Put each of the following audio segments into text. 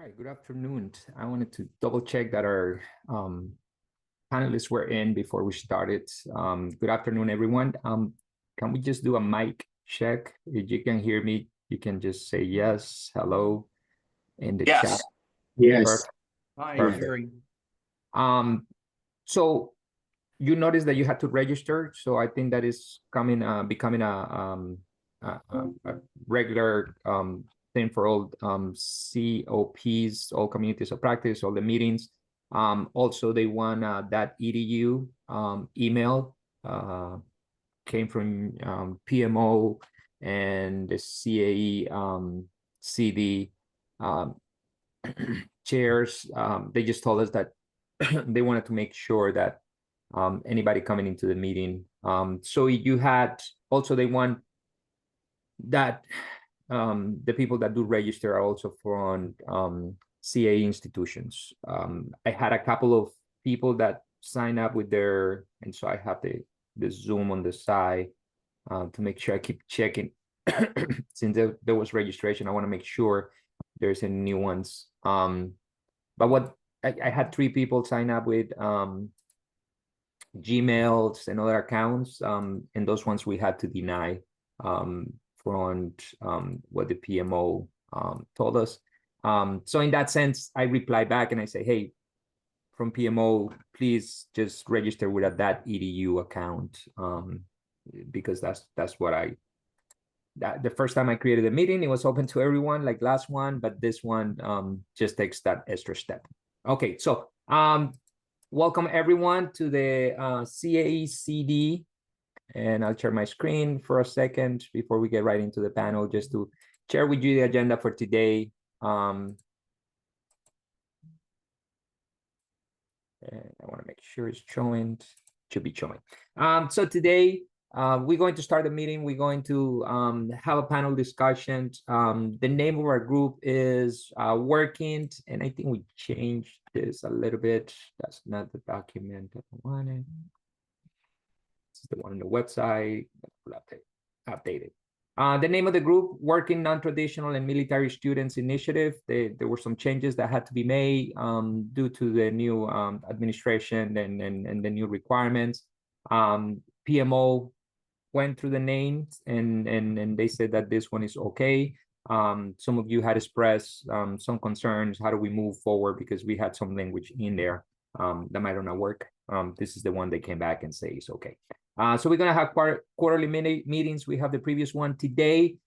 right, good afternoon. I wanted to double check that our panelists were in before we started. Good afternoon, everyone. Can we just do a mic check? If you can hear me, you can just say yes, hello in the chat. Yes. Perfect. Hi, Perfect. Jerry. So you noticed that you had to register. So I think that is becoming a regular thing for all COPs, all communities of practice, all the meetings. Also, they want that edu email came from PMO and the CAE-CD chairs. They just told us that they wanted to make sure that anybody coming into the meeting. So you had also, they want that the people that do register are also from CAE institutions. I had a couple of people that sign up with their, and so I have the Zoom on the side to make sure I keep checking. Since there was registration, I want to make sure there's any new ones. But what I had 3 people sign up with Gmails and other accounts, and those ones we had to deny from what the PMO told us. So in that sense, I reply back and I say, hey, from PMO, please just register with that edu account, because that's what the first time I created a meeting, it was open to everyone like last one, but this one just takes that extra step. Okay, so welcome everyone to the CAE-CD, and I'll share my screen for a second before we get right into the panel, just to share with you the agenda for today. And I want to make sure it's showing. It should be showing. So today we're going to start the meeting. We're going to have a panel discussion. The name of our group is Working, and I think we changed this a little bit. That's not the document that I wanted. This is the one on the website. We'll update it. The name of the group, Working Non-Traditional and Military Students Initiative. There were some changes that had to be made due to the new administration and the new requirements. PMO went through the names and they said that this one is okay. Some of you had expressed some concerns. How do we move forward? Because we had some language in there that might not work. This is the one they came back and say it's okay. So we're going to have quarterly meetings. We have the previous one today.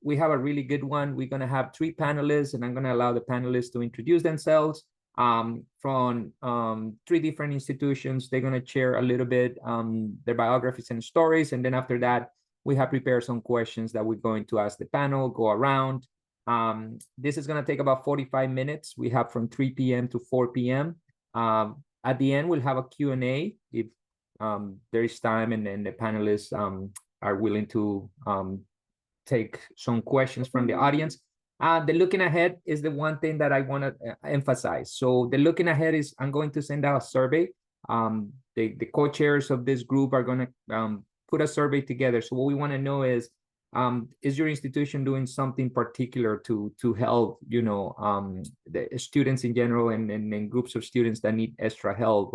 We have a really good one. We're going to have 3 panelists, and I'm going to allow the panelists to introduce themselves from 3 different institutions. They're going to share a little bit their biographies and stories. And then after that, we have prepared some questions that we're going to ask the panel, go around. This is going to take about 45 minutes. We have from 3 p.m. to 4 p.m. At the end, we'll have a Q&A if there is time and the panelists are willing to take some questions from the audience. The looking ahead is the one thing that I want to emphasize. So the looking ahead is I'm going to send out a survey. The co-chairs of this group are going to put a survey together. So what we want to know is your institution doing something particular to help, you know, the students in general and groups of students that need extra help?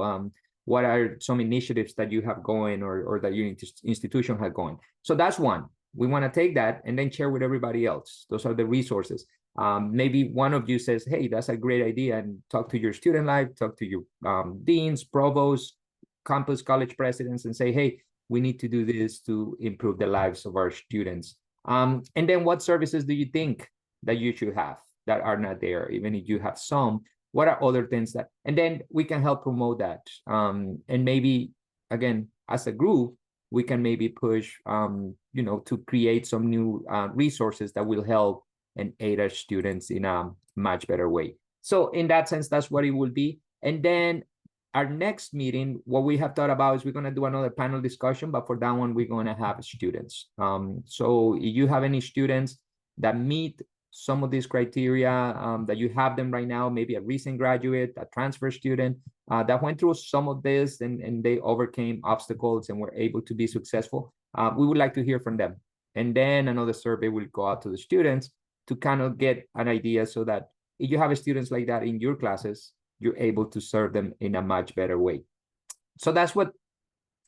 What are some initiatives that you have going or that your institution has going? So that's one. We want to take that and then share with everybody else. Those are the resources. Maybe one of you says, hey, that's a great idea, and talk to your student life, talk to your deans, provosts, campus college presidents, and say, hey, we need to do this to improve the lives of our students. And then what services do you think that you should have that are not there? Even if you have some, what are other things that, and then we can help promote that. And maybe, again, as a group, we can maybe push, you know, to create some new resources that will help and aid our students in a much better way. So in that sense, that's what it will be. And then our next meeting, what we have thought about is we're going to do another panel discussion, but for that one, we're going to have students. So if you have any students that meet some of these criteria, that you have them right now, maybe a recent graduate, a transfer student that went through some of this and they overcame obstacles and were able to be successful, we would like to hear from them. And then another survey will go out to the students to kind of get an idea so that if you have students like that in your classes, you're able to serve them in a much better way. So that's what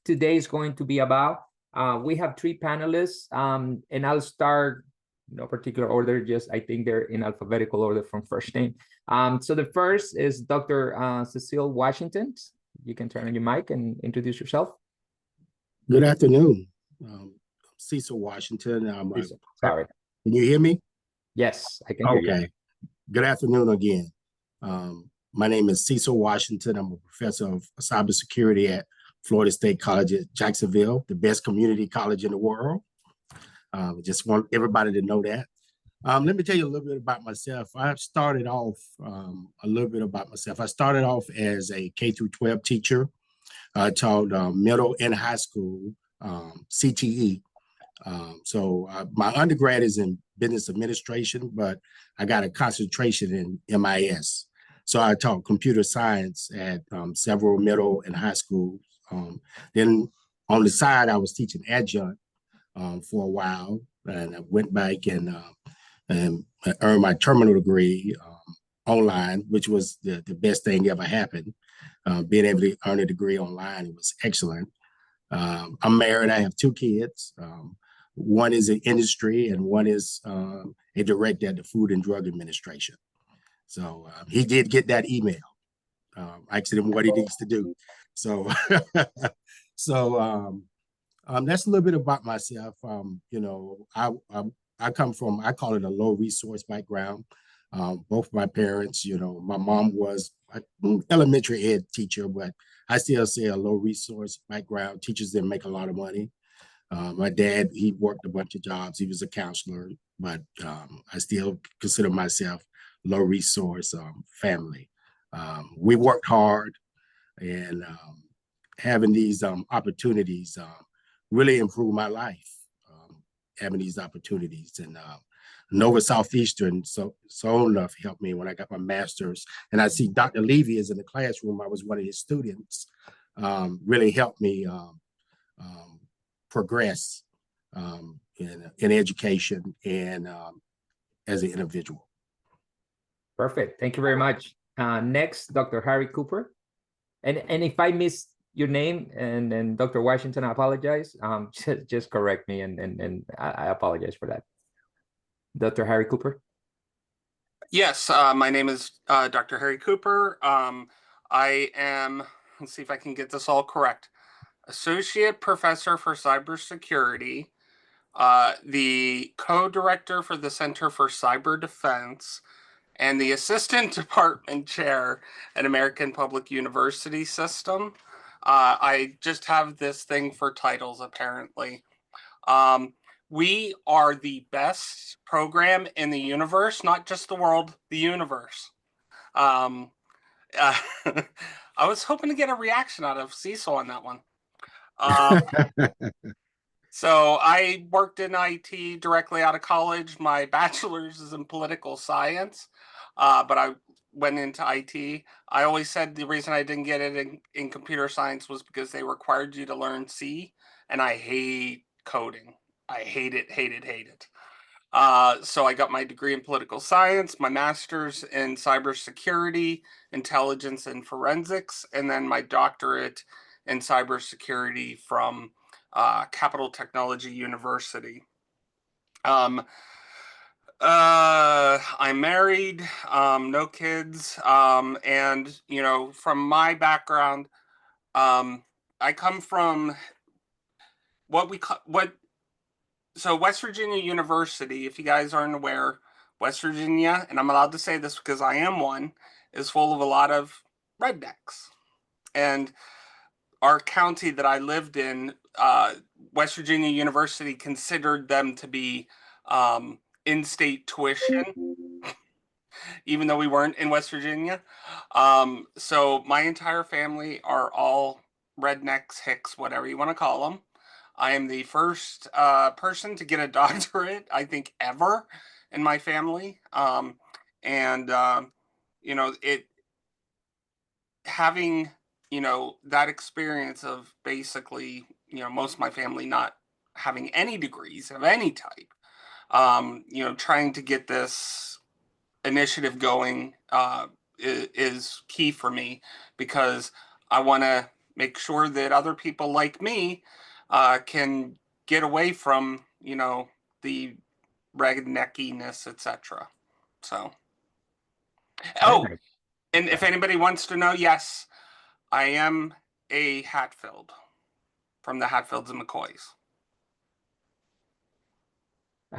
today is going to be about. We have 3 panelists, and I'll start no particular order, just I think they're in alphabetical order from first name. So the first is Dr. Cecile Washington. You can turn on your mic and introduce yourself. Good afternoon. Cecile Washington. Sorry. Can you hear me? Yes, I can hear you. Okay. Good afternoon again. My name is Cecile Washington. I'm a professor of cybersecurity at Florida State College at Jacksonville, the best community college in the world. Just want everybody to know that. Let me tell you a little bit about myself. I started off a little bit about myself. I started off as a K-12 teacher. I taught middle and high school CTE. So my undergrad is in business administration, but I got a concentration in MIS. So I taught computer science at several middle and high schools. Then on the side, I was teaching adjunct for a while, and I went back and earned my terminal degree online, which was the best thing ever happened. Being able to earn a degree online was excellent. I'm married. I have 2 kids. One is in industry and one is a director at the Food and Drug Administration. So he did get that email. Asking him what he needs to do. So, that's a little bit about myself. You know, I come from, I call it a low resource background. Both my parents, you know, my mom was an elementary ed teacher, but I still say a low resource background. Teachers didn't make a lot of money. My dad, he worked a bunch of jobs. He was a counselor, but I still consider myself low resource family. We worked hard, and having these opportunities really improved my life. Having these opportunities, and Nova Southeastern so enough helped me when I got my master's. And I see Dr. Levy is in the classroom. I was one of his students. Really helped me progress in education and as an individual. Perfect. Thank you very much. Next, Dr. Harry Cooper. And if I missed your name and Dr. Washington, I apologize. Just correct me, and I apologize for that. Dr. Harry Cooper. Yes, my name is Dr. Harry Cooper. I am, let's see if I can get this all correct, Associate Professor for Cybersecurity, the co-director for the Center for Cyber Defense, and the Assistant Department Chair at American Public University System. I just have this thing for titles, apparently. We are the best program in the universe, not just the world, the universe. I was hoping to get a reaction out of Cecile on that one. So I worked in IT directly out of college. My bachelor's is in political science, but I went into IT. I always said the reason I didn't get it in computer science was because they required you to learn C, and I hate coding. I hate it. So I got my degree in political science, my master's in cybersecurity, intelligence, and forensics, and then my doctorate in cybersecurity from Capital Technology University. I'm married, no kids, and you know, from my background, I come from so West Virginia University, if you guys aren't aware, West Virginia, and I'm allowed to say this because I am one, is full of a lot of rednecks. And our county that I lived in, West Virginia University considered them to be in-state tuition, even though we weren't in West Virginia. So my entire family are all rednecks, hicks, whatever you want to call them. I am the first person to get a doctorate, I think, ever in my family. You know, having, you know, that experience of basically, you know, most of my family not having any degrees of any type, you know, trying to get this initiative going is key for me, because I want to make sure that other people like me can get away from, you know, the redneckiness, etc. So, oh, Perfect. and if anybody wants to know, yes, I am a Hatfield from the Hatfields and McCoys.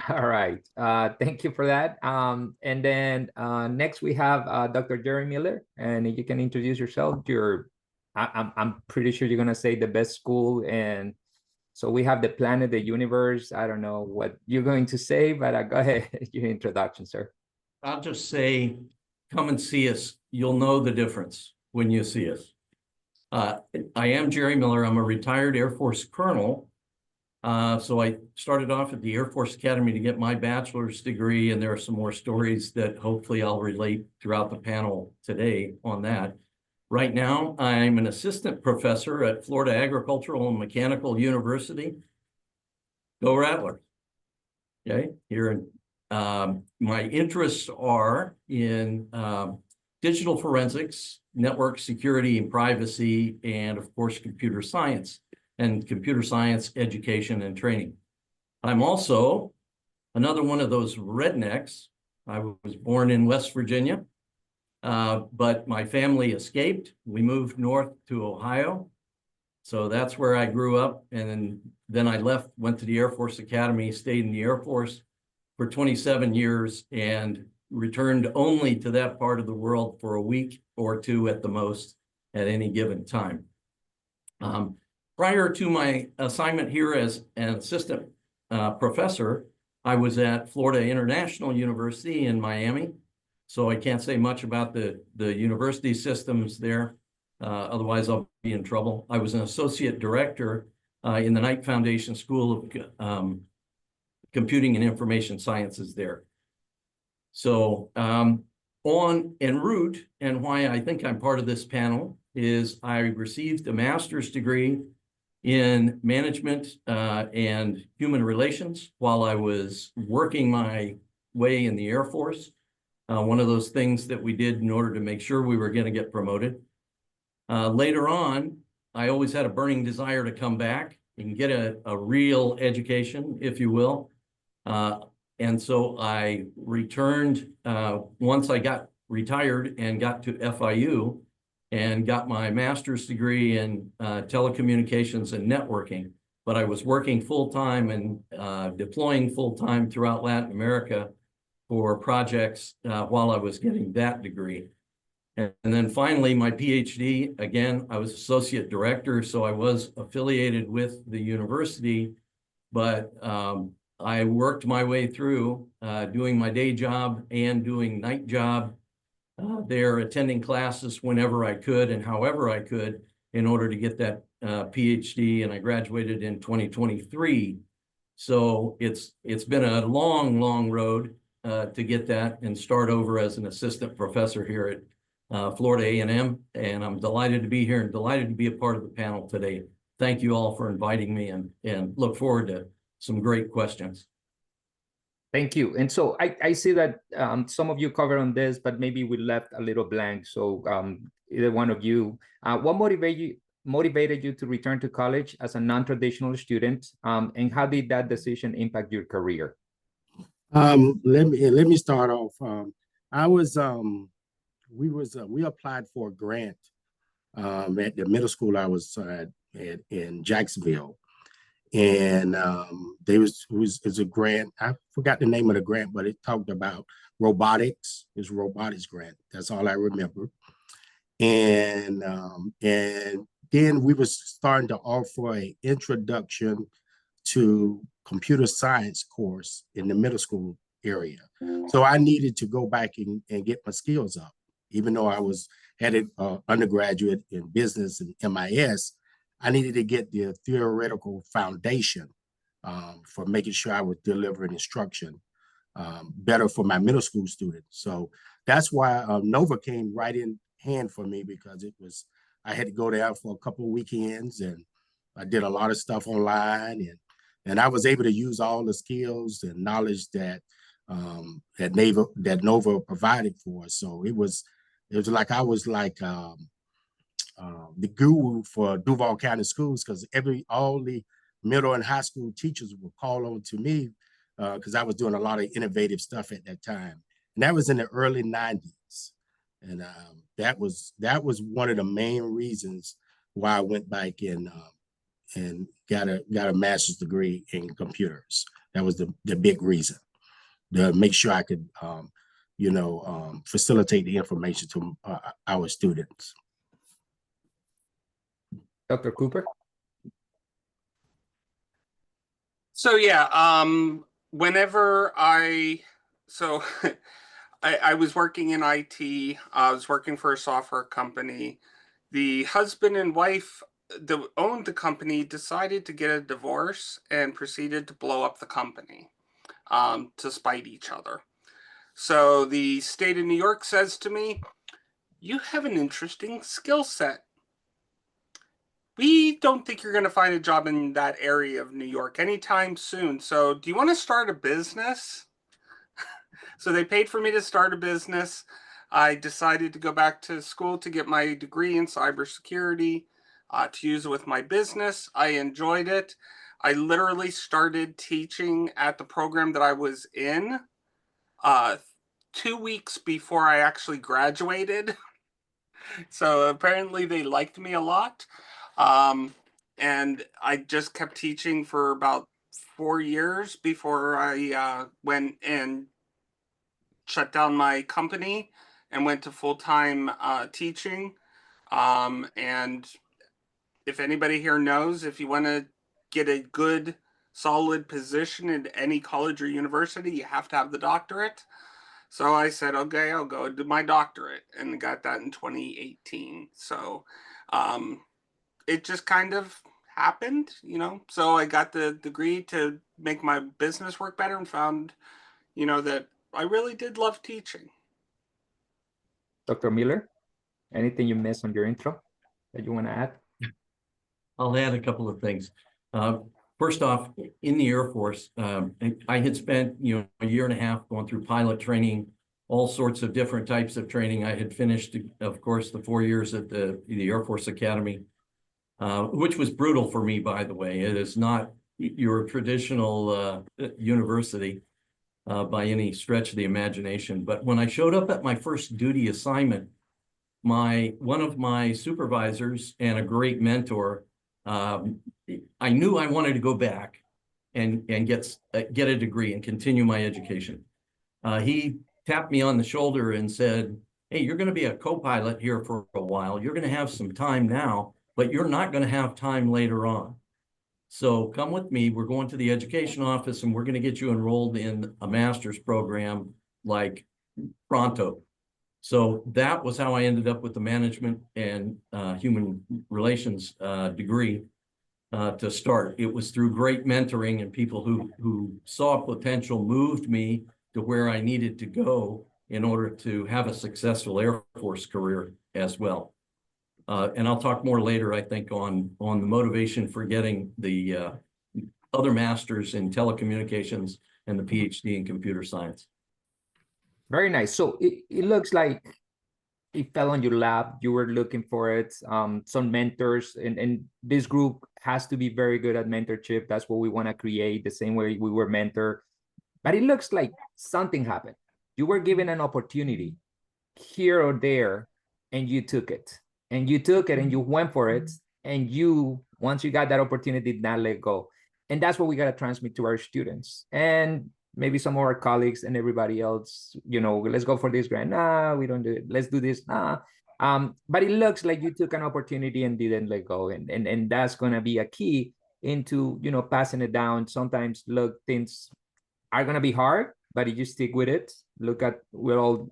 All right. Thank you for that. And then next we have Dr. Jerry Miller, and you can introduce yourself. I'm pretty sure you're gonna say the best school, and so we have the planet, the universe. I don't know what you're going to say, but go ahead, your introduction, sir. I'll just say, come and see us. You'll know the difference when you see us. I am Jerry Miller. I'm a retired Air Force colonel. So I started off at the Air Force Academy to get my bachelor's degree, and there are some more stories that hopefully I'll relate throughout the panel today on that. Right now, I'm an assistant professor at Florida Agricultural and Mechanical University. Go Rattlers. Okay, here in my interests are in digital forensics, network security and privacy, and of course, computer science and computer science education and training. I'm also another one of those rednecks. I was born in West Virginia, but my family escaped. We moved north to Ohio. So that's where I grew up. And then I left, went to the Air Force Academy, stayed in the Air Force for 27 years and returned only to that part of the world for a week or two at the most at any given time. Prior to my assignment here as an assistant professor, I was at Florida International University in Miami. So I can't say much about the university systems there. Otherwise, I'll be in trouble. I was an associate director in the Knight Foundation School of Computing and Information Sciences there. So on en route, and why I think I'm part of this panel, is I received a master's degree in management and human relations while I was working my way in the Air Force. One of those things that we did in order to make sure we were going to get promoted. Later on, I always had a burning desire to come back and get a real education, if you will. And so I returned once I got retired and got to FIU and got my master's degree in telecommunications and networking. But I was working full-time and deploying full-time throughout Latin America for projects while I was getting that degree. And then finally, my PhD, again, I was associate director, so I was affiliated with the university, but I worked my way through doing my day job and doing night job there, attending classes whenever I could and however I could in order to get that PhD, and I graduated in 2023. So it's been a long, long road to get that and start over as an assistant professor here at Florida A&M, and I'm delighted to be here and delighted to be a part of the panel today. Thank you all for inviting me, and look forward to some great questions. Thank you. And so I see that some of you covered on this, but maybe we left a little blank. So either one of you, what motivated you to return to college as a non-traditional student, and how did that decision impact your career? Let me start off. We applied for a grant at the middle school I was at in Jacksonville. And it's a grant. I forgot the name of the grant, but it talked about robotics. It's a robotics grant. That's all I remember. And then we were starting to offer an introduction to computer science course in the middle school area. So I needed to go back and get my skills up, even though I had an undergraduate in business and MIS. I needed to get the theoretical foundation for making sure I was delivering instruction better for my middle school students. So that's why Nova came right in hand for me, because I had to go there for a couple of weekends, and I did a lot of stuff online, and I was able to use all the skills and knowledge that that Nova provided for us. So it was like I was like the guru for Duval County schools, because all the middle and high school teachers would call on to me because I was doing a lot of innovative stuff at that time. And that was in the early 90s. And that was one of the main reasons why I went back and got a master's degree in computers. That was the big reason, to make sure I could facilitate the information to our students. Dr. Cooper? So yeah, whenever I was working in IT, I was working for a software company. The husband and wife that owned the company decided to get a divorce and proceeded to blow up the company to spite each other. So the state of New York says to me, "You have an interesting skill set. We don't think you're going to find a job in that area of New York anytime soon. So do you want to start a business?" So they paid for me to start a business. I decided to go back to school to get my degree in cybersecurity, to use it with my business. I enjoyed it. I literally started teaching at the program that I was in 2 weeks before I actually graduated. So apparently they liked me a lot. And I just kept teaching for about 4 years before I went and shut down my company and went to full-time teaching. And if anybody here knows, if you want to get a good, solid position in any college or university, you have to have the doctorate. So I said, okay, I'll go do my doctorate, and got that in 2018. So it just kind of happened, So I got the degree to make my business work better, and found, that I really did love teaching. Dr. Miller, anything you missed on your intro that you want to add? I'll add a couple of things. First off, in the Air Force, I had spent a year and a half going through pilot training, all sorts of different types of training. I had finished, of course, the 4 years at the Air Force Academy, which was brutal for me, by the way. It is not your traditional university by any stretch of the imagination. But when I showed up at my first duty assignment, one of my supervisors and a great mentor, I knew I wanted to go back and get a degree and continue my education. He tapped me on the shoulder and said, "Hey, you're going to be a co-pilot here for a while. You're going to have some time now, but you're not going to have time later on. So come with me. We're going to the education office, and we're going to get you enrolled in a master's program like pronto." So that was how I ended up with the management and human relations degree to start. It was through great mentoring, and people who saw potential moved me to where I needed to go in order to have a successful Air Force career as well. And I'll talk more later, I think, on the motivation for getting the other masters in telecommunications and the PhD in computer science. Very nice. So it looks like it fell on your lap. You were looking for it, some mentors, and this group has to be very good at mentorship. That's what we want to create, the same way we were mentored. But it looks like something happened. You were given an opportunity here or there, and you took it. And you took it and you went for it. And once you got that opportunity, did not let go. And that's what we got to transmit to our students. And maybe some of our colleagues and everybody else, let's go for this grant. Nah, we don't do it. Let's do this. Nah. But it looks like you took an opportunity and didn't let go. And that's going to be a key into, passing it down. Sometimes, look, things are going to be hard, but if you stick with it, look at where all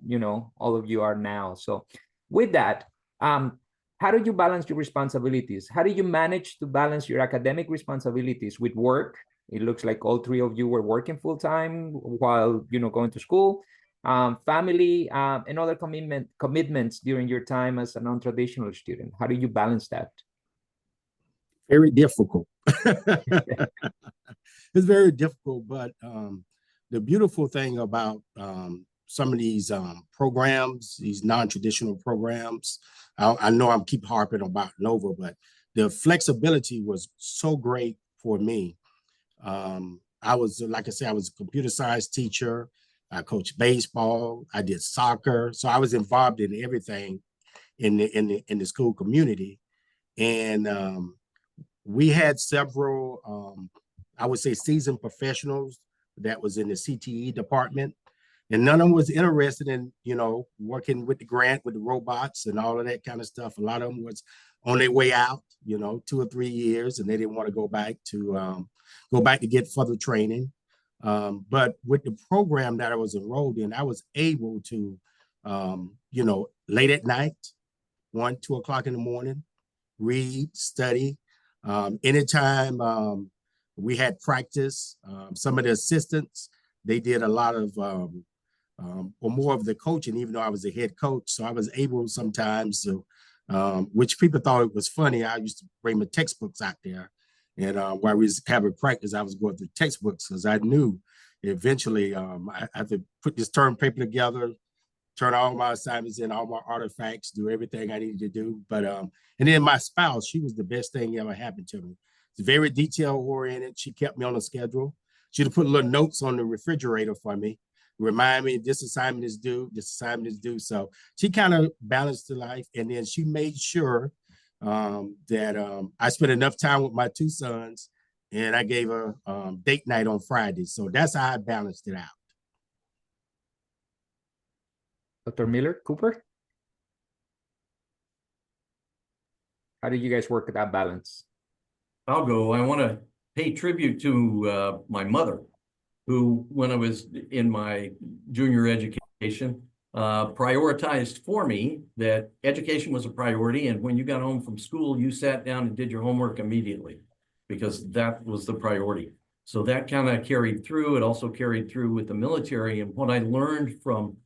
of you are now. So with that, how do you balance your responsibilities? How do you manage to balance your academic responsibilities with work? It looks like all three of you were working full-time while, going to school, family, and other commitments during your time as a non-traditional student. How do you balance that? Very difficult. It's very difficult, but the beautiful thing about some of these programs, these non-traditional programs, I know I'm keep harping about Nova, but the flexibility was so great for me. I was, like I said, I was a computer science teacher. I coached baseball. I did soccer. So I was involved in everything in the school community. And we had several, I would say, seasoned professionals that was in the CTE department. And none of them was interested in, you know, working with the grant, with the robots and all of that kind of stuff. A lot of them was on their way out, you know, 2 or 3 years, and they didn't want to go back to get further training. But with the program that I was enrolled in, I was able to, you know, late at night, 1, 2 o'clock in the morning, read, study. Anytime we had practice, some of the assistants, they did a lot of or more of the coaching, even though I was a head coach. So I was able sometimes to, which people thought it was funny. I used to bring my textbooks out there. And while we was having practice, I was going through textbooks because I knew eventually I had to put this term paper together, turn all my assignments in, all my artifacts, do everything I needed to do. But and then my spouse, she was the best thing ever happened to me. It's very detail oriented. She kept me on a schedule. She'd put little notes on the refrigerator for me, remind me this assignment is due, this assignment is due. So she kind of balanced the life. And then she made sure that I spent enough time with my 2 sons, and I gave her date night on Friday. So that's how I balanced it out. Dr. Miller, Cooper? How did you guys work that balance? I'll go. I want to pay tribute to my mother, who, when I was in my junior education, prioritized for me that education was a priority. And when you got home from school, you sat down and did your homework immediately because that was the priority. So that kind of carried through. It also carried through with the military. And what I learned from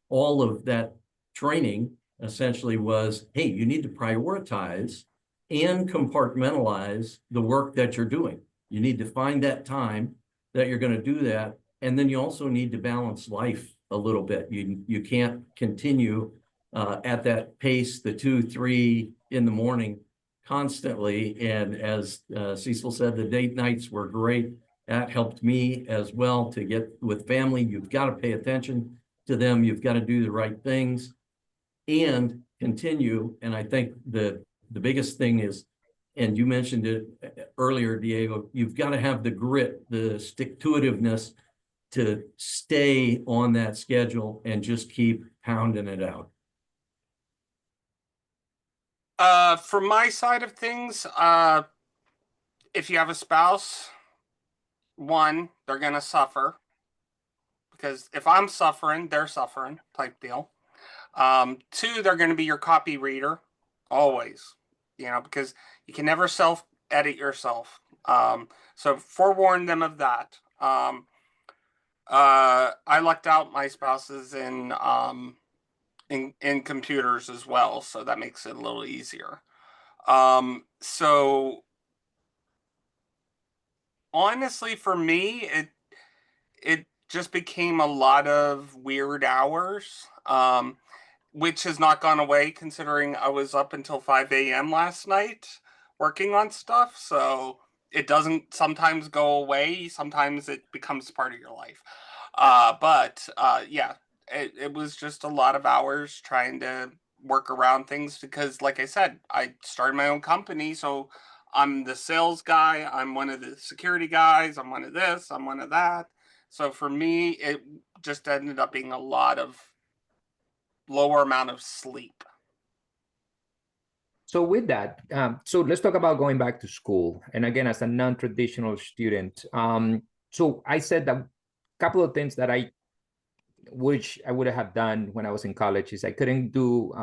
all of that training essentially was, hey, you need to prioritize and compartmentalize the work that you're doing. You need to find that time that you're going to do that. And then you also need to balance life a little bit. You can't continue at that pace, the 2, 3 in the morning constantly. And as Cecile said, the date nights were great. That helped me as well to get with family. You've got to pay attention to them. You've got to do the right things and continue. And I think the biggest thing is, and you mentioned it earlier, Diego, you've got to have the grit, the stick-to-itiveness to stay on that schedule and just keep pounding it out. From my side of things, if you have a spouse, 1, they're going to suffer. Because if I'm suffering, they're suffering type deal. 2, they're going to be your copy reader, always. You know, because you can never self-edit yourself. So forewarn them of that. I lucked out my spouses in computers as well, so that makes it a little easier. So honestly, for me, it just became a lot of weird hours, which has not gone away considering I was up until 5 a.m. last night working on stuff. So it doesn't sometimes go away. Sometimes it becomes part of your life. But yeah, it was just a lot of hours trying to work around things because, like I said, I started my own company. So I'm the sales guy. I'm one of the security guys. I'm one of this. I'm one of that. So for me, it just ended up being a lot of lower amount of sleep. So with that, so let's talk about going back to school. And again, as a non-traditional student, so I said that a couple of things that which I would have done when I was in college is I couldn't do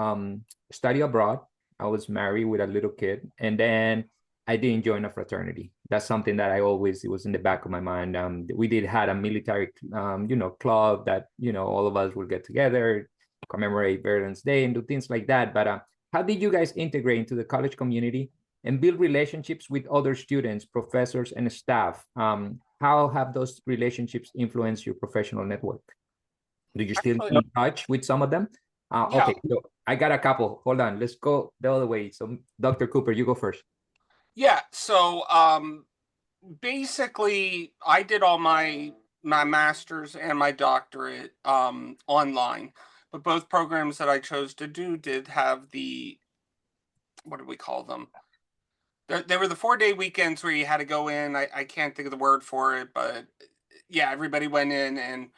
study abroad. I was married with a little kid, and then I didn't join a fraternity. That's something that it was in the back of my mind. We had a military, club that, all of us would get together, commemorate Veterans Day and do things like that. But how did you guys integrate into the college community and build relationships with other students, professors, and staff? How how have those relationships influenced your professional network? Do you still Actually, keep in touch with some of them? Yeah. Okay, so I got a couple. Hold on, let's go the other way. So, Dr. Cooper, you go first. Yeah. So basically, I did all my master's and my doctorate online, but both programs that I chose to do did have the, what do we call them? They were the 4-day weekends where you had to go in. I can't think of the word for it, but yeah, everybody went in, and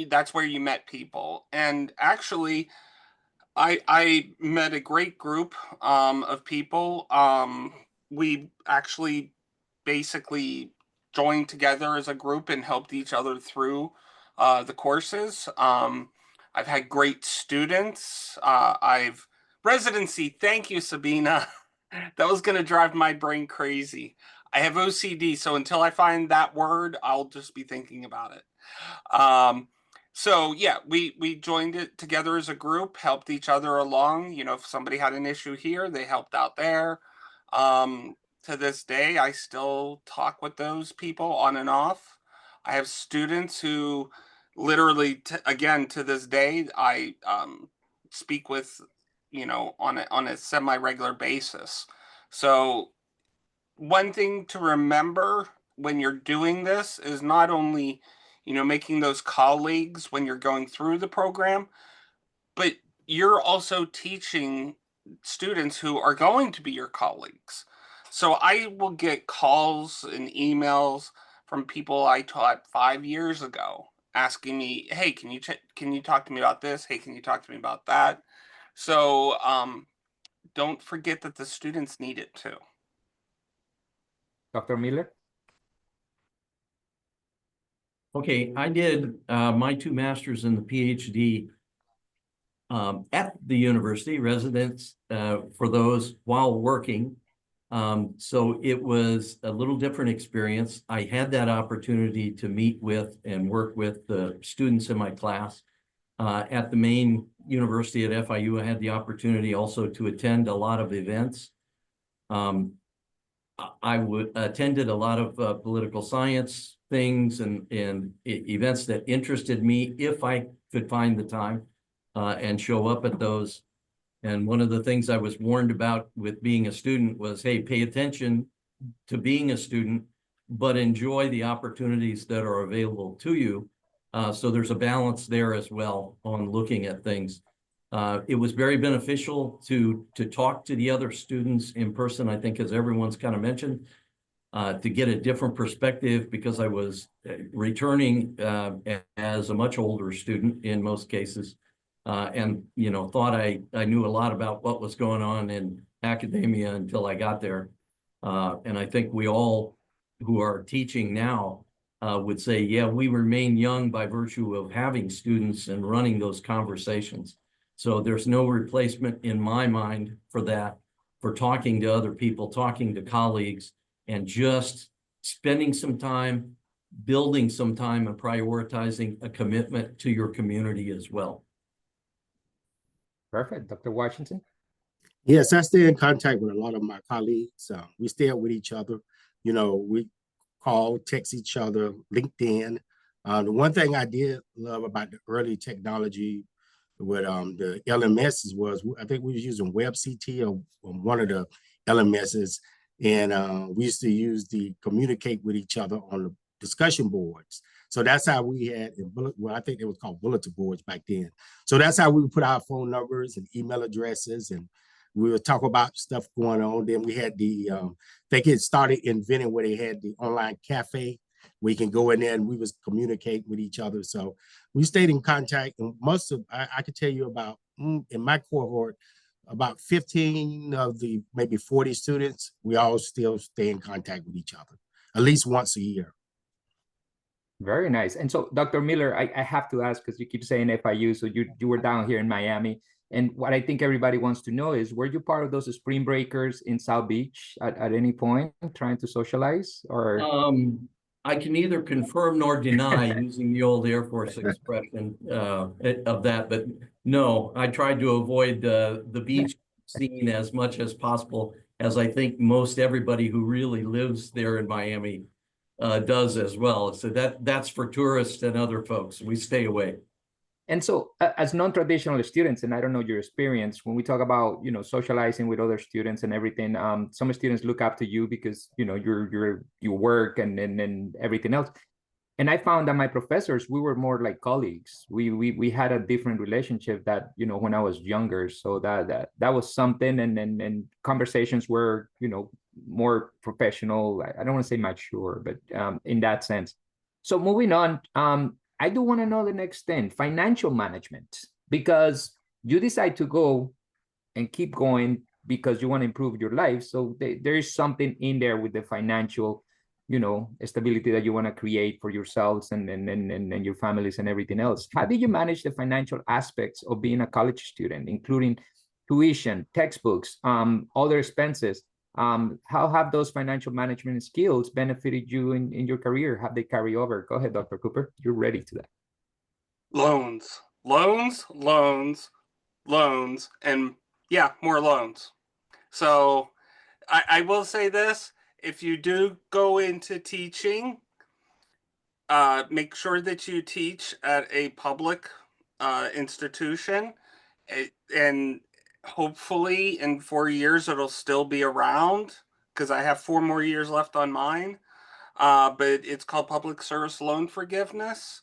that's where you met people. And actually, I met a great group of people. We actually basically joined together as a group and helped each other through the courses. I've had great students. I've residency. Thank you, Sabina. That was going to drive my brain crazy. I have OCD, so until I find that word, I'll just be thinking about it. So yeah, we joined it together as a group, helped each other along. You know, if somebody had an issue here, they helped out there. To this day, I still talk with those people on and off. I have students who literally, again, to this day, I speak with, you know, on a semi-regular basis. So one thing to remember when you're doing this is not only, you know, making those colleagues when you're going through the program, but you're also teaching students who are going to be your colleagues. So I will get calls and emails from people I taught 5 years ago asking me, "Hey, can you talk to me about this? Hey, can you talk to me about that?" So don't forget that the students need it too. Dr. Miller? Okay, I did my 2 masters and the PhD at the university, residence for those while working. So it was a little different experience. I had that opportunity to meet with and work with the students in my class. At the main university at FIU, I had the opportunity also to attend a lot of events. I attended a lot of political science things and events that interested me if I could find the time and show up at those. And one of the things I was warned about with being a student was, hey, pay attention to being a student, but enjoy the opportunities that are available to you. So there's a balance there as well on looking at things. It was very beneficial to talk to the other students in person, I think, as everyone's kind of mentioned, to get a different perspective, because I was returning as a much older student in most cases, and you know, thought I knew a lot about what was going on in academia until I got there. And I think we all who are teaching now would say, yeah, we remain young by virtue of having students and running those conversations. So there's no replacement in my mind for that, for talking to other people, talking to colleagues, and just spending some time, building some time, and prioritizing a commitment to your community as well. Perfect. Dr. Washington? Yes, I stay in contact with a lot of my colleagues. We stay up with each other. You know, we call, text each other, LinkedIn. The one thing I did love about the early technology with the LMSs was, I think we was using WebCT or one of the LMSs, and we used to use the communicate with each other on the discussion boards. So that's how we had, well, I think it was called bulletin boards back then. So that's how we would put our phone numbers and email addresses, and we would talk about stuff going on. Then we had the, they get started inventing where they had the online cafe, where you can go in there and we was communicate with each other. So we stayed in contact, and most of, I could tell you about, in my cohort, about 15 of the maybe 40 students, we all still stay in contact with each other, at least once a year. Very nice. And so, Dr. Miller, I have to ask, because you keep saying FIU, so you were down here in Miami. And what I think everybody wants to know is, were you part of those spring breakers in South Beach at any point, trying to socialize? Or I can neither confirm nor deny, using the old Air Force expression of that, but no, I tried to avoid the beach scene as much as possible, as I think most everybody who really lives there in Miami does as well. So that's for tourists and other folks. We stay away. And so as non-traditional students, and I don't know your experience, when we talk about, you know, socializing with other students and everything, some students look up to you because, you know, you work and everything else. And I found that my professors, we were more like colleagues. We had a different relationship that, you know, when I was younger. So that was something, and conversations were, you know, more professional. I don't want to say mature, but in that sense. So moving on, I do want to know the next thing, financial management, because you decide to go and keep going because you want to improve your life. So there is something in there with the financial, you know, stability that you want to create for yourselves and your families and everything else. How do you manage the financial aspects of being a college student, including tuition, textbooks, other expenses? How have those financial management skills benefited you in your career? Have they carry over? Go ahead, Dr. Cooper. You're ready to that. Loans, loans, loans, loans, and yeah, more loans. So I will say this, if you do go into teaching, make sure that you teach at a public institution, and hopefully in 4 years it'll still be around, because I have 4 more years left on mine. But it's called public service loan forgiveness.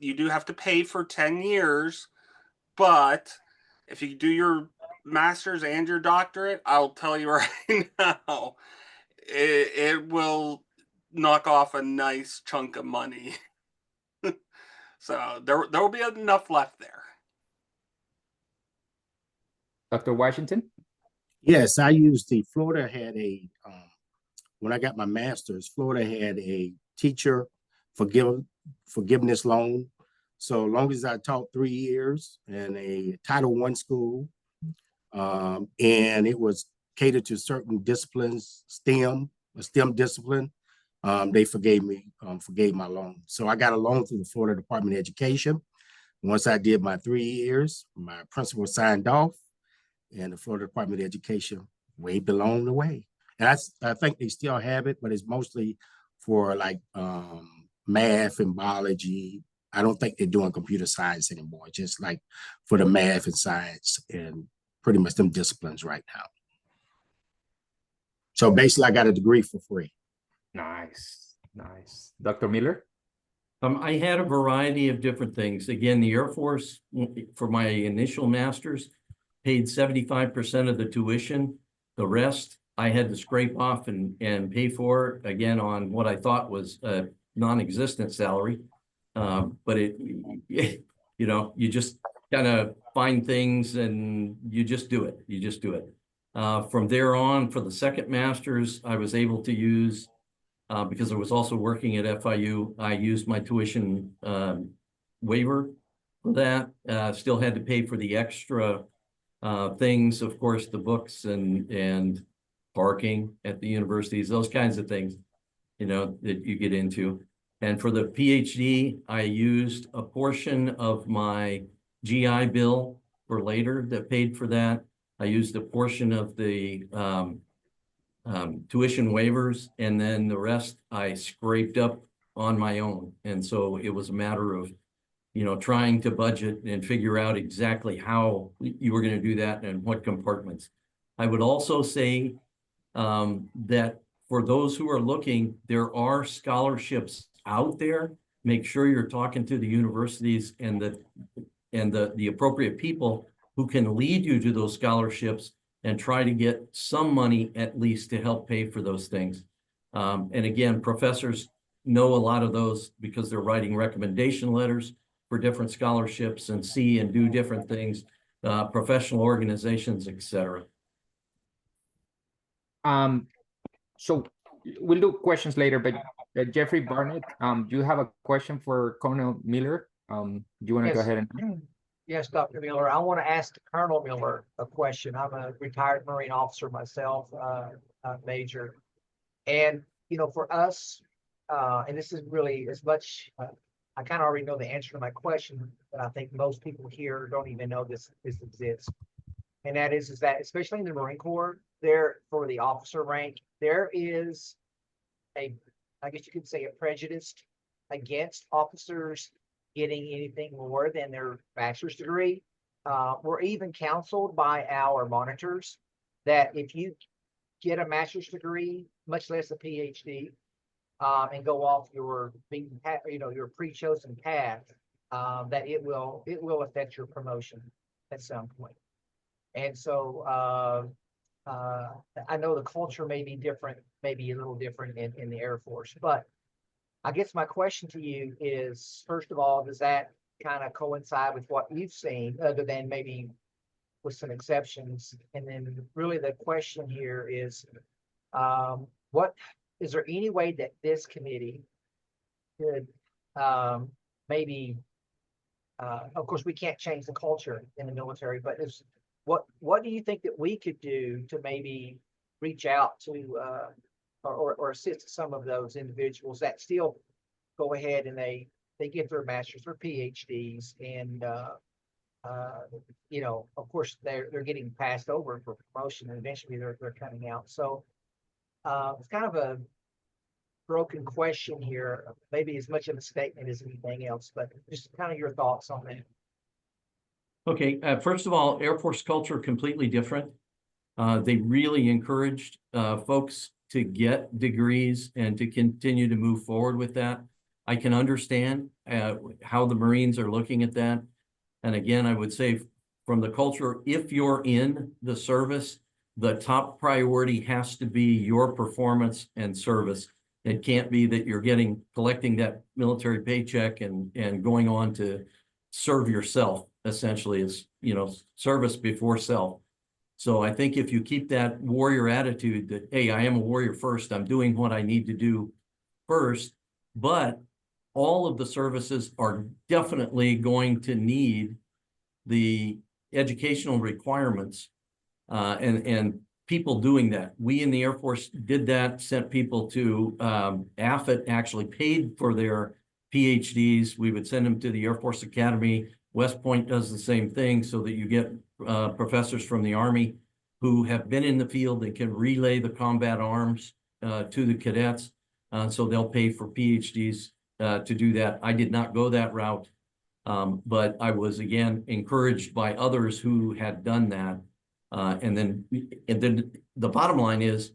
You do have to pay for 10 years, but if you do your master's and your doctorate, I'll tell you right now, it will knock off a nice chunk of money. So there will be enough left there. Dr. Washington? Yes, I used Florida had when I got my master's, Florida had a teacher forgiveness loan. So long as I taught 3 years in a Title I school, and it was catered to certain disciplines, a STEM discipline, they forgave my loan. So I got a loan through the Florida Department of Education. Once I did my 3 years, my principal signed off, and the Florida Department of Education waived the loan away. And I think they still have it, but it's mostly for like math and biology. I don't think they're doing computer science anymore, just like for the math and science and pretty much them disciplines right now. So basically I got a degree for free. Nice, nice. Dr. Miller? I had a variety of different things. Again, the Air Force, for my initial master's, paid 75% of the tuition. The rest I had to scrape off and pay for, again, on what I thought was a non-existent salary. But you know, you just kind of find things and you just do it. You just do it. From there on, for the second master's, I was able to use, because I was also working at FIU, I used my tuition waiver for that. Still had to pay for the extra things, of course, the books and parking at the universities, those kinds of things, you know, that you get into. And for the PhD, I used a portion of my GI Bill for later that paid for that. I used a portion of the tuition waivers, and then the rest I scraped up on my own. And so it was a matter of, you know, trying to budget and figure out exactly how you were going to do that and what compartments. I would also say that for those who are looking, there are scholarships out there. Make sure you're talking to the universities and the appropriate people who can lead you to those scholarships and try to get some money at least to help pay for those things. And again, professors know a lot of those because they're writing recommendation letters for different scholarships and see and do different things, professional organizations, etc. So we'll do questions later, but Jeffrey Barnett, do you have a question for Colonel Miller? Do you want to go ahead and? Yes, Dr. Miller. I want to ask Colonel Miller a question. I'm a retired Marine officer myself, Major. And, you know, for us, and this is really as much, I kind of already know the answer to my question, but I think most people here don't even know this exists. And that is that, especially in the Marine Corps, there for the officer rank, there is a I guess you could say, a prejudice against officers getting anything more than their bachelor's degree. We're even counseled by our monitors that if you get a master's degree, much less a PhD, and go off your your pre-chosen path, that it will affect your promotion at some point. And so I know the culture may be different, maybe a little different in the Air Force, but I guess my question to you is, first of all, does that kind of coincide with what you've seen, other than maybe with some exceptions? And then really the question here is, what is there any way that this committee could maybe, of course, we can't change the culture in the military, but what do you think that we could do to maybe reach out to or assist some of those individuals that still go ahead and they get their masters or PhDs, and of course they're getting passed over for promotion, and eventually they're coming out. So it's kind of a broken question here, maybe as much of a statement as anything else, but just kind of your thoughts on that. Okay, first of all, Air Force culture completely different. They really encouraged folks to get degrees and to continue to move forward with that. I can understand how the Marines are looking at that. And again, I would say from the culture, if you're in the service, the top priority has to be your performance and service. It can't be that you're collecting that military paycheck and going on to serve yourself. Essentially, it's, service before self. So I think if you keep that warrior attitude that, hey, I am a warrior first, I'm doing what I need to do first, but all of the services are definitely going to need the educational requirements and people doing that. We in the Air Force did that, sent people to AFIT, actually paid for their PhDs. We would send them to the Air Force Academy. West Point does the same thing, so that you get professors from the Army who have been in the field and can relay the combat arms to the cadets. So they'll pay for PhDs to do that. I did not go that route, but I was, again, encouraged by others who had done that. And then the bottom line is,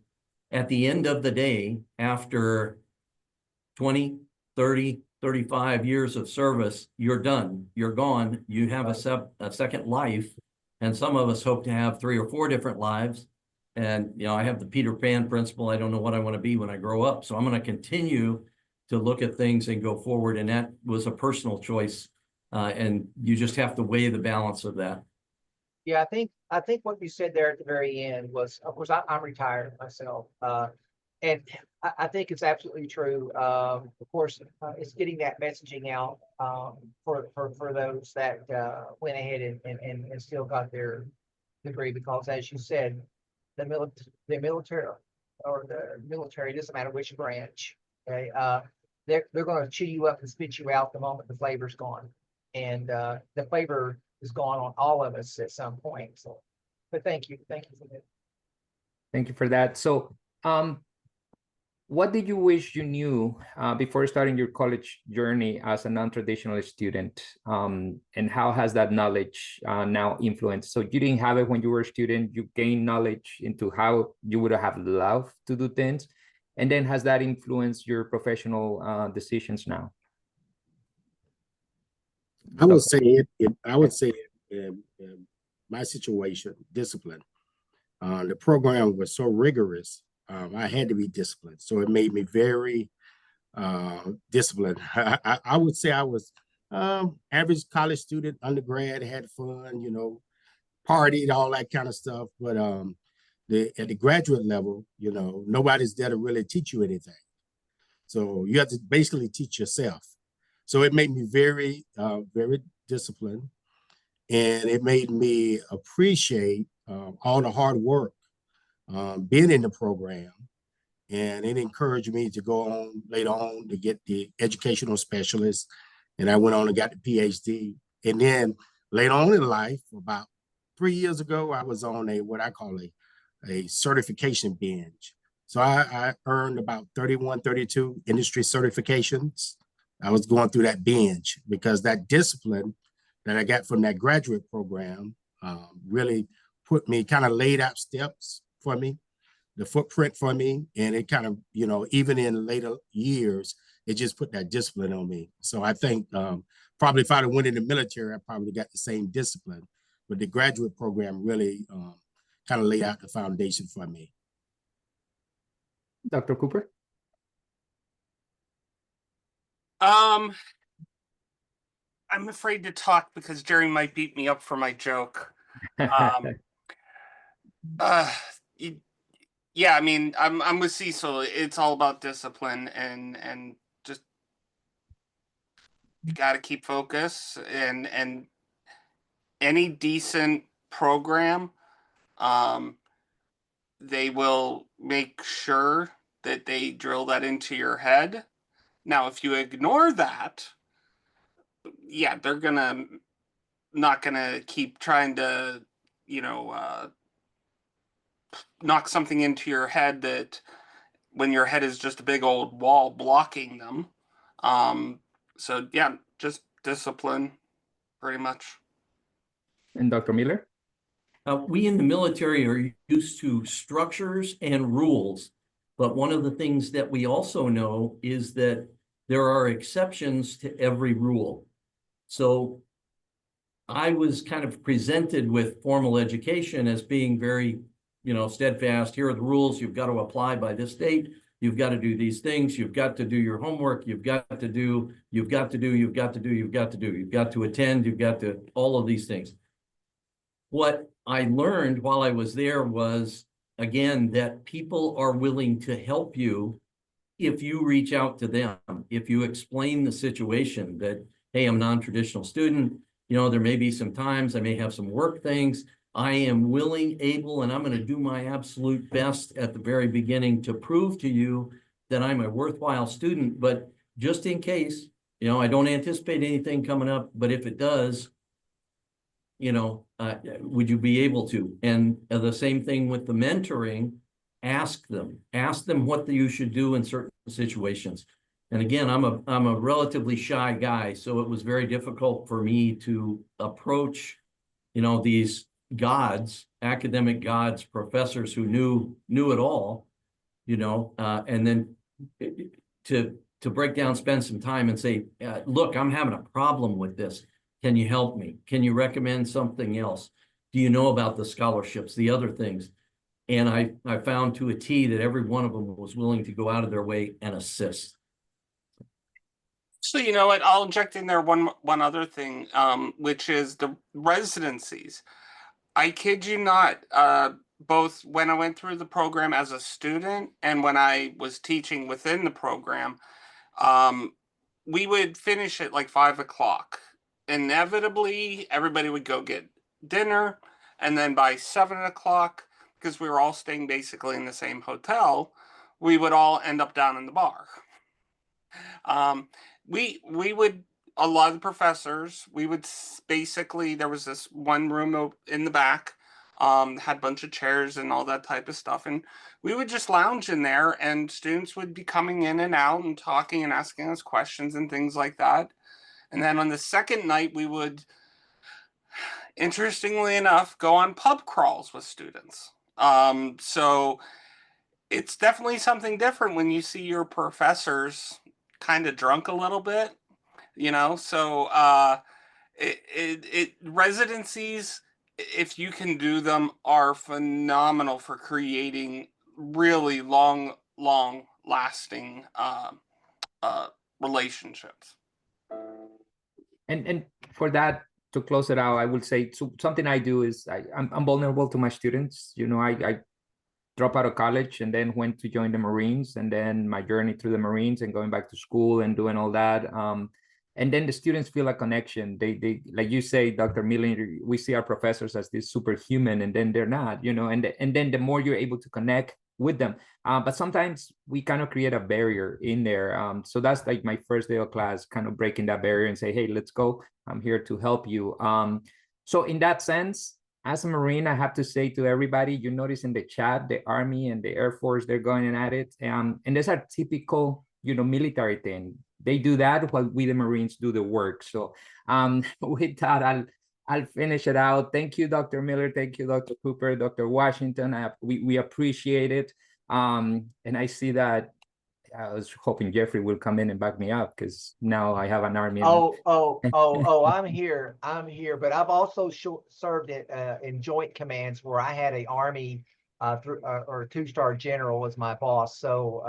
at the end of the day, after 20, 30, 35 years of service, you're done, you're gone, you have a second life. And some of us hope to have 3 or 4 different lives. And, I have the Peter Pan principle. I don't know what I want to be when I grow up. So I'm going to continue to look at things and go forward. And that was a personal choice. And you just have to weigh the balance of that. Yeah, I think what you said there at the very end was, of course, I'm retired myself, and I think it's absolutely true. Of course, it's getting that messaging out for those that went ahead and still got their degree, because, as you said, the military it doesn't matter which branch, okay, they're going to chew you up and spit you out the moment the flavor's gone, and the flavor is gone on all of us at some point. So, but thank you for that. Thank you for that. So, what did you wish you knew before starting your college journey as a non-traditional student? And how has that knowledge now influenced? So you didn't have it when you were a student, you gained knowledge into how you would have loved to do things. And then has that influenced your professional decisions now? I would say in my situation, discipline. The program was so rigorous. I had to be disciplined. So it made me very disciplined. I would say I was average college student, undergrad, had fun, partied, all that kind of stuff. But at the graduate level, nobody's there to really teach you anything. So you have to basically teach yourself. So it made me very, very disciplined, and it made me appreciate all the hard work being in the program. And it encouraged me to go on later on to get the educational specialist. And I went on and got the PhD. And then later on in life, about 3 years ago, I was on what I call a certification binge. So I earned about 31, 32 industry certifications. I was going through that binge because that discipline that I got from that graduate program really put me, kind of laid out steps for me, the footprint for me. And it kind of, you know, even in later years, it just put that discipline on me. So I think probably if I'd have went in the military, I probably got the same discipline. But the graduate program really kind of laid out the foundation for me. Dr. Cooper? I'm afraid to talk because Jerry might beat me up for my joke. Yeah, I mean, I'm with Cecile. It's all about discipline and just you got to keep focus and any decent program, they will make sure that they drill that into your head. Now, if you ignore that, yeah, they're not gonna keep trying to, you know, knock something into your head that when your head is just a big old wall blocking them. So yeah, just discipline, pretty much. And Dr. Miller? We in the military are used to structures and rules, but one of the things that we also know is that there are exceptions to every rule. So I was kind of presented with formal education as being very, you know, steadfast. Here are the rules. You've got to apply by this date. You've got to do these things. You've got to do your homework. You've got to attend. You've got to all of these things. What I learned while I was there was, again, that people are willing to help you if you reach out to them, if you explain the situation that, hey, I'm a non-traditional student, you know, there may be some times I may have some work things. I am willing, able, and I'm going to do my absolute best at the very beginning to prove to you that I'm a worthwhile student. But just in case, you know, I don't anticipate anything coming up, but if it does, you know, would you be able to? And the same thing with the mentoring, ask them what you should do in certain situations. And again, I'm a relatively shy guy, so it was very difficult for me to approach, you know, these gods, academic gods, professors who knew it all, you know, and then to break down, spend some time and say, look, I'm having a problem with this. Can you help me? Can you recommend something else? Do you know about the scholarships, the other things? And I found to a T that every one of them was willing to go out of their way and assist. So you know what? I'll inject in there one other thing, which is the residencies. I kid you not, both when I went through the program as a student and when I was teaching within the program, we would finish at like 5 o'clock. Inevitably, everybody would go get dinner, and then by 7 o'clock, because we were all staying basically in the same hotel, we would all end up down in the bar. We would, a lot of the professors, we would basically, there was this one room in the back, had a bunch of chairs and all that type of stuff, and we would just lounge in there, and students would be coming in and out and talking and asking us questions and things like that. And then on the second night, we would, interestingly enough, go on pub crawls with students. So it's definitely something different when you see your professors kind of drunk a little bit, you know. So residencies, if you can do them, are phenomenal for creating really long lasting relationships. And for that, to close it out, I would say something I do is I'm vulnerable to my students. You know, I dropped out of college and then went to join the Marines, and then my journey through the Marines and going back to school and doing all that. And then the students feel a connection. They like you say, Dr. Miller, we see our professors as this superhuman, and then they're not, you know, and then the more you're able to connect with them. But sometimes we kind of create a barrier in there. So that's like my first day of class, kind of breaking that barrier and say, hey, let's go. I'm here to help you. So in that sense, as a Marine, I have to say to everybody, you notice in the chat, the Army and the Air Force, they're going at it. And that's a typical, military thing. They do that while we, the Marines, do the work. So with that, I'll finish it out. Thank you, Dr. Miller. Thank you, Dr. Cooper, Dr. Washington. We appreciate it. And I see that I was hoping Jeffrey will come in and back me up, because now I have an army. I'm here. But I've also served in joint commands where I had an Army or 2-star general was my boss. So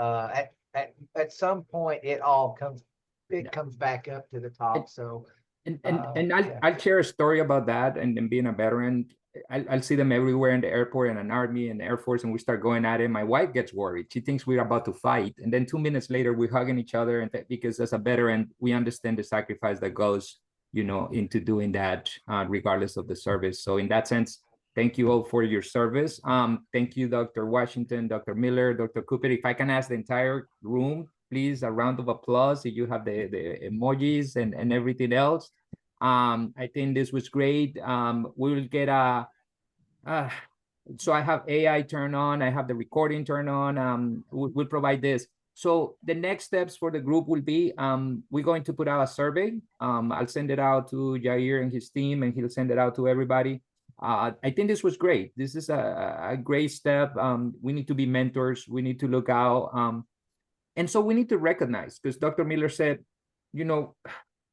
at some point it all comes back up to the top. So I'll share a story about that. And then being a veteran, I'll see them everywhere in the airport and an Army and Air Force, and we start going at it. My wife gets worried. She thinks we're about to fight. And then 2 minutes later, we're hugging each other. And because as a veteran, we understand the sacrifice that goes, into doing that, regardless of the service. So in that sense, thank you all for your service. Thank you, Dr. Washington, Dr. Miller, Dr. Cooper. If I can ask the entire room, please, a round of applause if you have the emojis and everything else. I think this was great. We will get so I have AI turned on, I have the recording turned on. We'll provide this. So the next steps for the group will be, we're going to put out a survey. I'll send it out to Jair and his team, and he'll send it out to everybody. I think this was great. This is a great step. We need to be mentors. We need to look out. And so we need to recognize, because Dr. Miller said,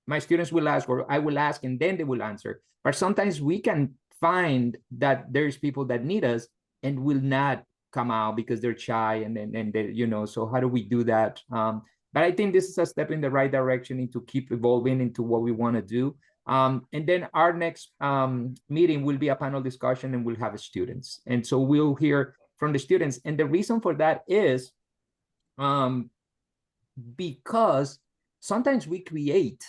my students will ask, or I will ask, and then they will answer. But sometimes we can find that there's people that need us and will not come out because they're shy, and they, so how do we do that? But I think this is a step in the right direction into keep evolving into what we want to do. And then our next meeting will be a panel discussion, and we'll have students. And so we'll hear from the students. And the reason for that is because sometimes we create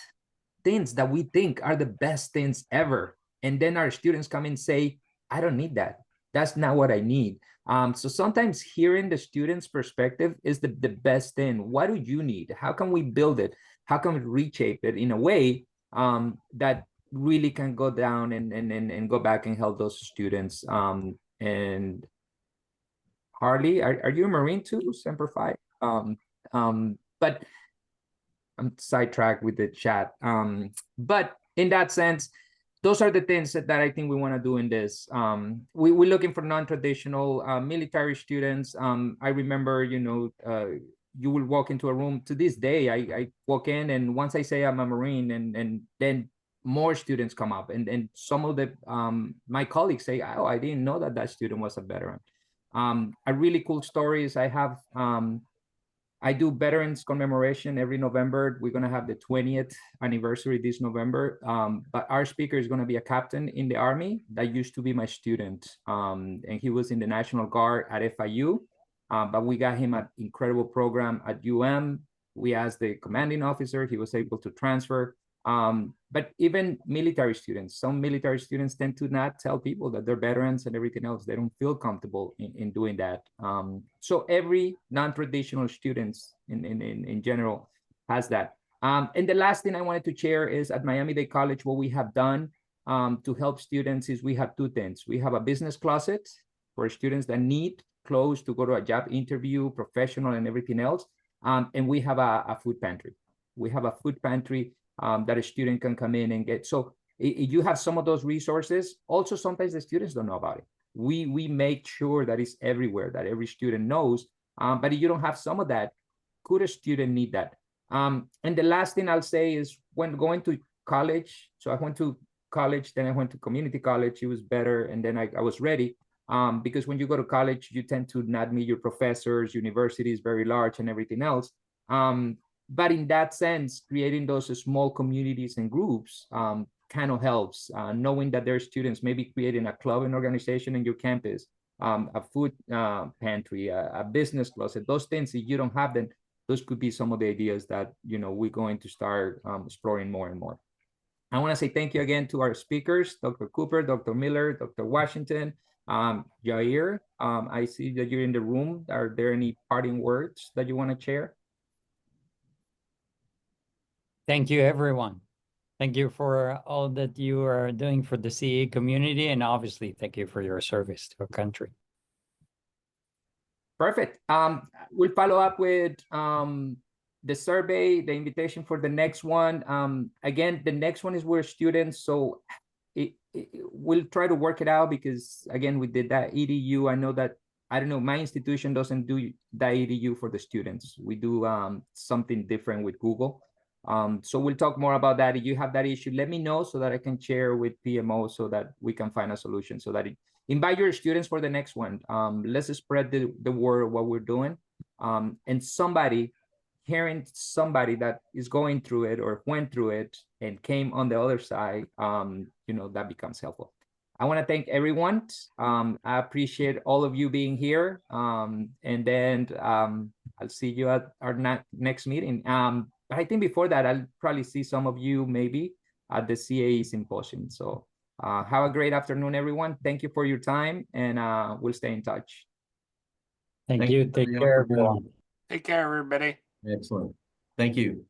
things that we think are the best things ever. And then our students come and say, I don't need that. That's not what I need. So sometimes hearing the students' perspective is the best thing. What do you need? How can we build it? How can we reshape it in a way that really can go down and go back and help those students? And Harley, are you a Marine too? Semper Fi. But I'm sidetracked with the chat. But in that sense, those are the things that I think we want to do in this. We're looking for non-traditional military students. I remember, you will walk into a room. To this day, I walk in, and once I say I'm a Marine, and then more students come up, and some of the my colleagues say, oh, I didn't know that student was a veteran. A really cool story is I have I do veterans commemoration every November. We're going to have the 20th anniversary this November. But our speaker is going to be a captain in the Army that used to be my student. And he was in the National Guard at FIU. But we got him an incredible program at UM. We asked the commanding officer, he was able to transfer. But even military students, some military students tend to not tell people that they're veterans and everything else. They don't feel comfortable in doing that. So every non-traditional students in general has that. And the last thing I wanted to share is at Miami-Dade College, what we have done to help students is we have two things. We have a business closet for students that need clothes to go to a job interview, professional and everything else. And we have a food pantry. We have a food pantry that a student can come in and get. So you have some of those resources. Also, sometimes the students don't know about it. We make sure that it's everywhere, that every student knows. But if you don't have some of that, could a student need that? And the last thing I'll say is when going to college, so I went to college, then I went to community college. It was better. And then I was ready. Because when you go to college, you tend to not meet your professors, university is very large and everything else. But in that sense, creating those small communities and groups kind of helps, knowing that there are students, maybe creating a club and organization in your campus, a food pantry, a business closet, those things, if you don't have them, those could be some of the ideas that, we're going to start exploring more and more. I want to say thank you again to our speakers, Dr. Cooper, Dr. Miller, Dr. Washington, Jair. I see that you're in the room. Are there any parting words that you want to share? Thank you, everyone. Thank you for all that you are doing for the CAE community, and obviously thank you for your service to our country. Perfect. We'll follow up with the survey, the invitation for the next one. Again, the next one is where students, so we'll try to work it out because again, we did that EDU. I know that, I don't know, my institution doesn't do that EDU for the students. We do something different with Google. So we'll talk more about that. If you have that issue, let me know so that I can share with PMO so that we can find a solution, so that invite your students for the next one. Let's spread the word of what we're doing. And somebody, hearing somebody that is going through it or went through it and came on the other side, you know, that becomes helpful. I want to thank everyone. I appreciate all of you being here. And then I'll see you at our next meeting. But I think before that, I'll probably see some of you maybe at the CAE symposium. So have a great afternoon, everyone. Thank you for your time, and we'll stay in touch. Thank you. Take care, everyone. Take care, everybody. Excellent. Thank you.